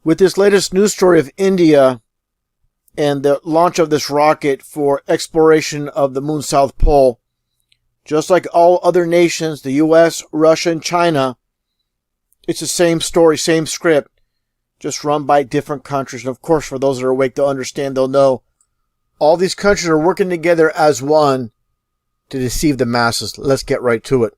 With this latest news story of India and the launch of this rocket for exploration of the moon's south pole, just like all other nations, the US, Russia, and China, it's the same story, same script, just run by different countries. And of course, for those that are awake, they'll understand, they'll know all these countries are working together as one to deceive the masses. Let's get right to it.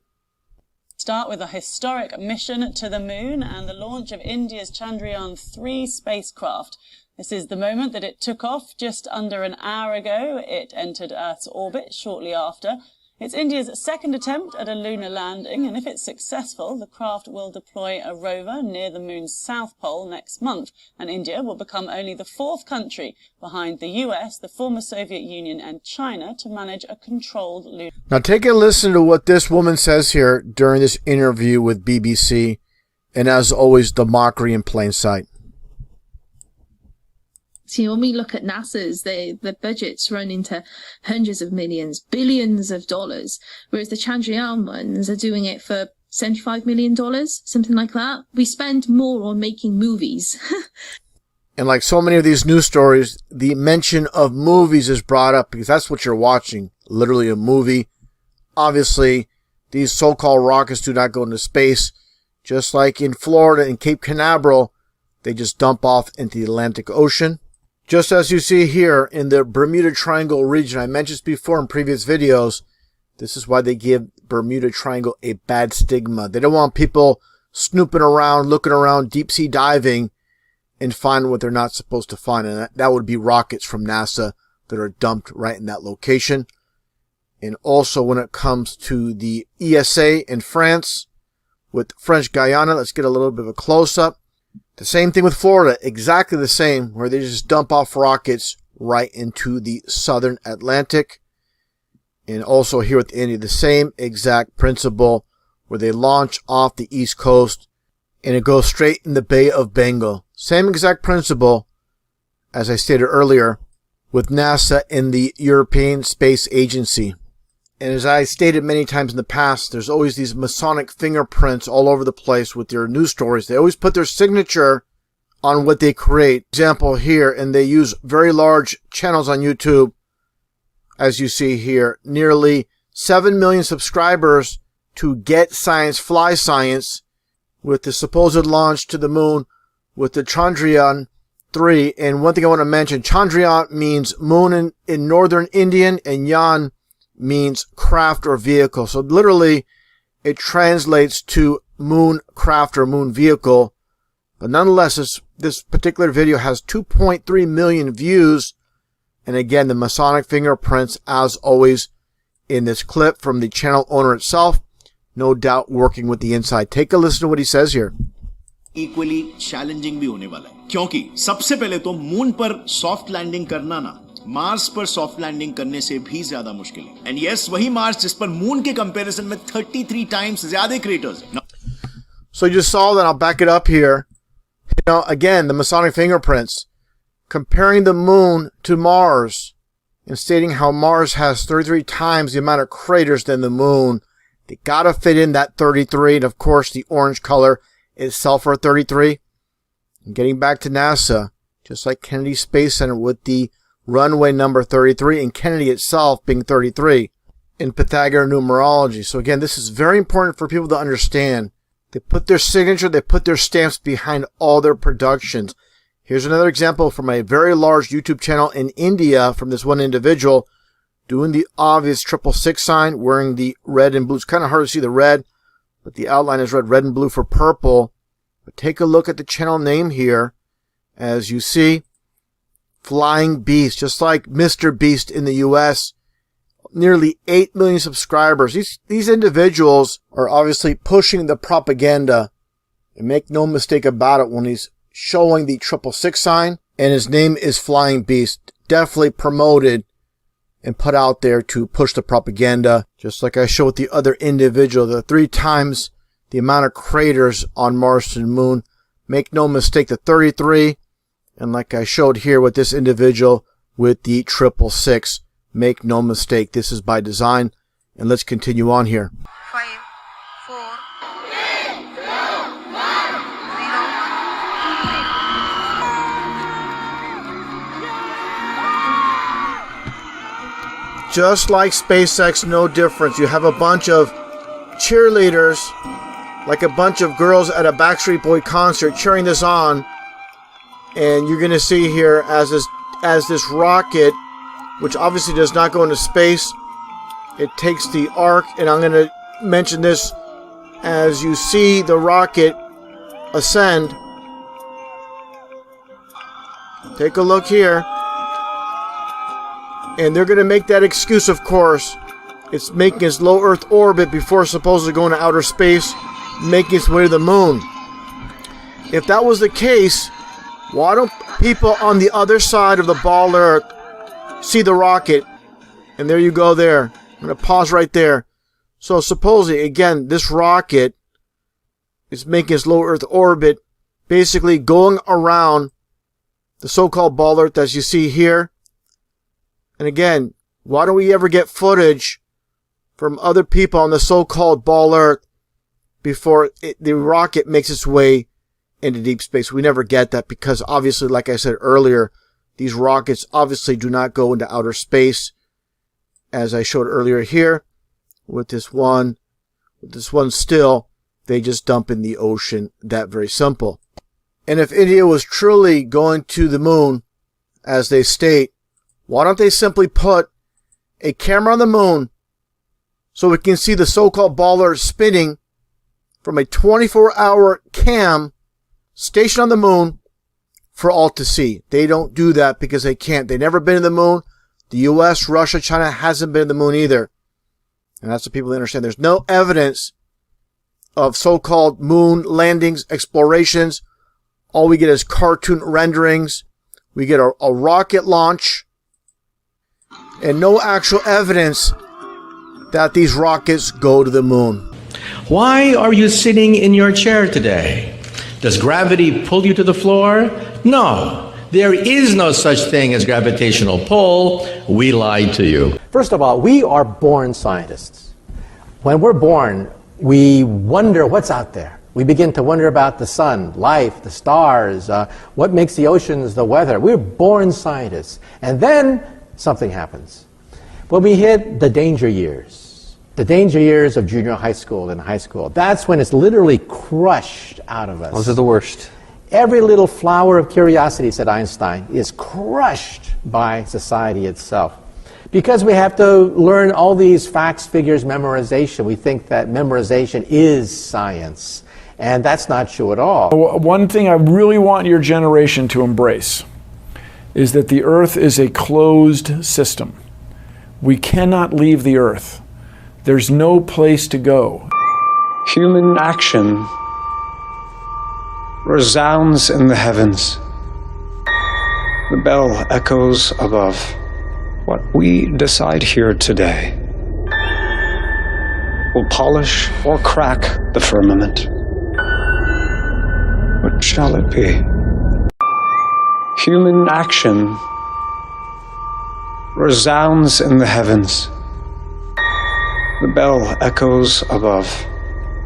Start with a historic mission to the moon and the launch of India's Chandrayaan 3 spacecraft. This is the moment that it took off just under an hour ago. It entered Earth's orbit shortly after. It's India's second attempt at a lunar landing, and if it's successful, the craft will deploy a rover near the moon's south pole next month, and India will become only the fourth country behind the US, the former Soviet Union, and China to manage a controlled lunar. Now take a listen to what this woman says here during this interview with BBC, and as always, the mockery in plain sight. So, when we look at NASA's, the budgets run into hundreds of millions, billions of dollars, whereas the Chandrayaan ones are doing it for $75 million, something like that. We spend more on making movies. And like so many of these news stories, the mention of movies is brought up because that's what you're watching, literally a movie. Obviously, these so-called rockets do not go into space. Just like in Florida and Cape Canaveral, they just dump off into the Atlantic Ocean. Just as you see here in the Bermuda Triangle region, I mentioned this before in previous videos, this is why they give Bermuda Triangle a bad stigma. They don't want people snooping around, looking around, deep sea diving, and find what they're not supposed to find. And that would be rockets from NASA that are dumped right in that location. And also when it comes to the ESA in France, with French Guyana, let's get a little bit of a close-up. The same thing with Florida, exactly the same, where they just dump off rockets right into the southern Atlantic. And also here with India, the same exact principle, where they launch off the east coast and it goes straight in the Bay of Bengal. Same exact principle, as I stated earlier, with NASA and the European Space Agency. And as I stated many times in the past, there's always these Masonic fingerprints all over the place with their news stories. They always put their signature on what they create. Example here, and they use very large channels on YouTube, as you see here. Nearly 7 million subscribers to Get Science, Fly Science, with the supposed launch to the moon with the Chandrayaan 3. And one thing I want to mention, Chandrayaan means moon in northern Indian, and Yaan means craft or vehicle. So literally it translates to moon craft or moon vehicle. But nonetheless, this particular video has 2.3 million views. And again, the Masonic fingerprints, as always, in this clip from the channel owner itself, no doubt working with the inside. Take a listen to what he says here. Equally challenging भी होने वाला है, क्योंकि सबसे पहले तो moon पर soft landing करना ना मार्स पर सॉफ्ट लैंडिंग करने से भी ज्यादा मुश्किल है. एंड यस, वही मार्स जिस पर मून के कंपैरिजन में 33 टाइम्स ज्यादा क्रेटर्स हैं. So you saw that. I'll back it up here. You know, again, the Masonic fingerprints, comparing the moon to Mars and stating how Mars has 33 times the amount of craters than the moon. They gotta fit in that 33, and of course the orange color itself for 33. And getting back to NASA, just like Kennedy Space Center with the runway number 33 and Kennedy itself being 33 in Pythagorean numerology. So again, this is very important for people to understand. They put their signature, they put their stamps behind all their productions. Here's another example from a very large YouTube channel in India from this one individual doing the obvious 666 sign, wearing the red and blue. It's kind of hard to see the red, but the outline is red and blue for purple. But take a look at the channel name here. As you see, Flying Beast, just like Mr. Beast in the US. Nearly 8 million subscribers. These individuals are obviously pushing the propaganda. And make no mistake about it, when he's showing the 666 sign and his name is Flying Beast, definitely promoted and put out there to push the propaganda. Just like I showed with the other individual, the 3 times the amount of craters on Mars and Moon. Make no mistake, the 33. And like I showed here with this individual with the 666, make no mistake, this is by design. And let's continue on here. 5, 4, 3, 2, 1, 0. just like SpaceX, no difference. You have a bunch of cheerleaders, like a bunch of girls at a Backstreet Boy concert cheering this on. And you're going to see here as this rocket, which obviously does not go into space, it takes the arc, and I'm going to mention this as you see the rocket ascend. Take a look here. And they're going to make that excuse, of course. It's making its low Earth orbit before supposedly going to outer space, making its way to the moon. If that was the case, why don't people on the other side of the ball Earth see the rocket? And there you go there. I'm going to pause right there. So supposedly, again, this rocket is making its low Earth orbit, basically going around the so-called ball Earth as you see here. And again, why don't we ever get footage from other people on the so-called ball Earth before the rocket makes its way into deep space? We never get that because obviously, like I said earlier, these rockets obviously do not go into outer space, as I showed earlier here with this one still, they just dump in the ocean. That very simple. And if India was truly going to the moon, as they state, why don't they simply put a camera on the moon so we can see the so-called ball Earth spinning from a 24-hour cam stationed on the moon for all to see? They don't do that because they can't. They've never been to the moon. The US, Russia, China hasn't been to the moon either. And that's what people understand. There's no evidence of so-called moon landings, explorations. All we get is cartoon renderings. We get a rocket launch and no actual evidence that these rockets go to the moon. Why are you sitting in your chair today? Does gravity pull you to the floor? No. There is no such thing as gravitational pull. We lied to you. First of all, we are born scientists. When we're born, we wonder what's out there. We begin to wonder about the sun, life, the stars, what makes the oceans, the weather. We're born scientists. And then something happens. When we hit the danger years of junior high school and high school, that's when it's literally crushed out of us. Those are the worst. Every little flower of curiosity, said Einstein, is crushed by society itself. Because we have to learn all these facts, figures, memorization, we think that memorization is science. And that's not true at all. One thing I really want your generation to embrace is that the Earth is a closed system. We cannot leave the Earth. There's no place to go. Human action resounds in the heavens. The bell echoes above. What we decide here today will polish or crack the firmament. What shall it be? Human action resounds in the heavens. The bell echoes above.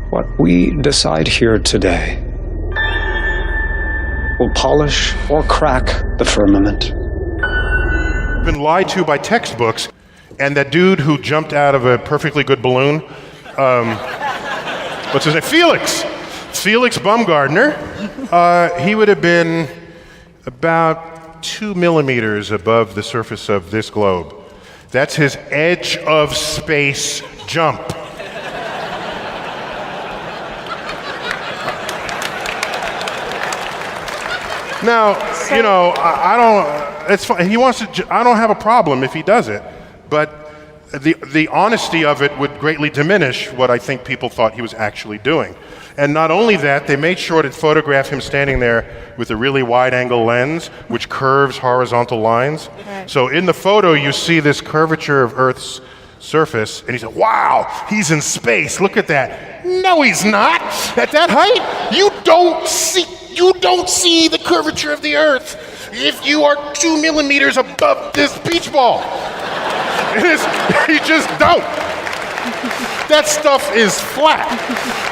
What we decide here today will polish or crack the firmament. Been lied to by textbooks, and that dude who jumped out of a perfectly good balloon, what's his name? Felix Baumgartner. He would have been about 2 millimeters above the surface of this globe. That's his edge of space jump. Now, you know, I don't, it's fine. He wants to, I don't have a problem if he does it, but the honesty of it would greatly diminish what I think people thought he was actually doing. And not only that, they made sure to photograph him standing there with a really wide-angle lens, which curves horizontal lines. Right. So in the photo, you see this curvature of Earth's surface, and he said, wow, he's in space, look at that. No, he's not. At that height, you don't see the curvature of the Earth if you are 2 millimeters above this beach ball. You just don't. That stuff is flat.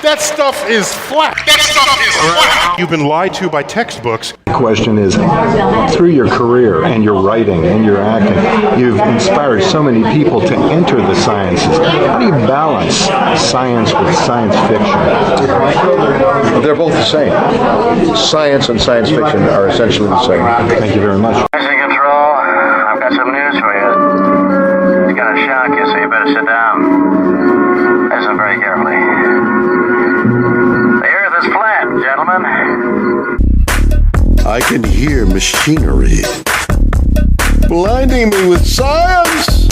That stuff is flat. That stuff is flat. You've been lied to by textbooks. The question is, through your career and your writing and your acting, you've inspired so many people to enter the sciences. How do you balance science with science fiction? They're both the same. Science and science fiction are essentially the same. Thank you very much. Mission Control, I've got some news for you. It's gonna shock you, so you better sit down. Listen very carefully. The Earth is flat, gentlemen. I can hear machinery blinding me with science.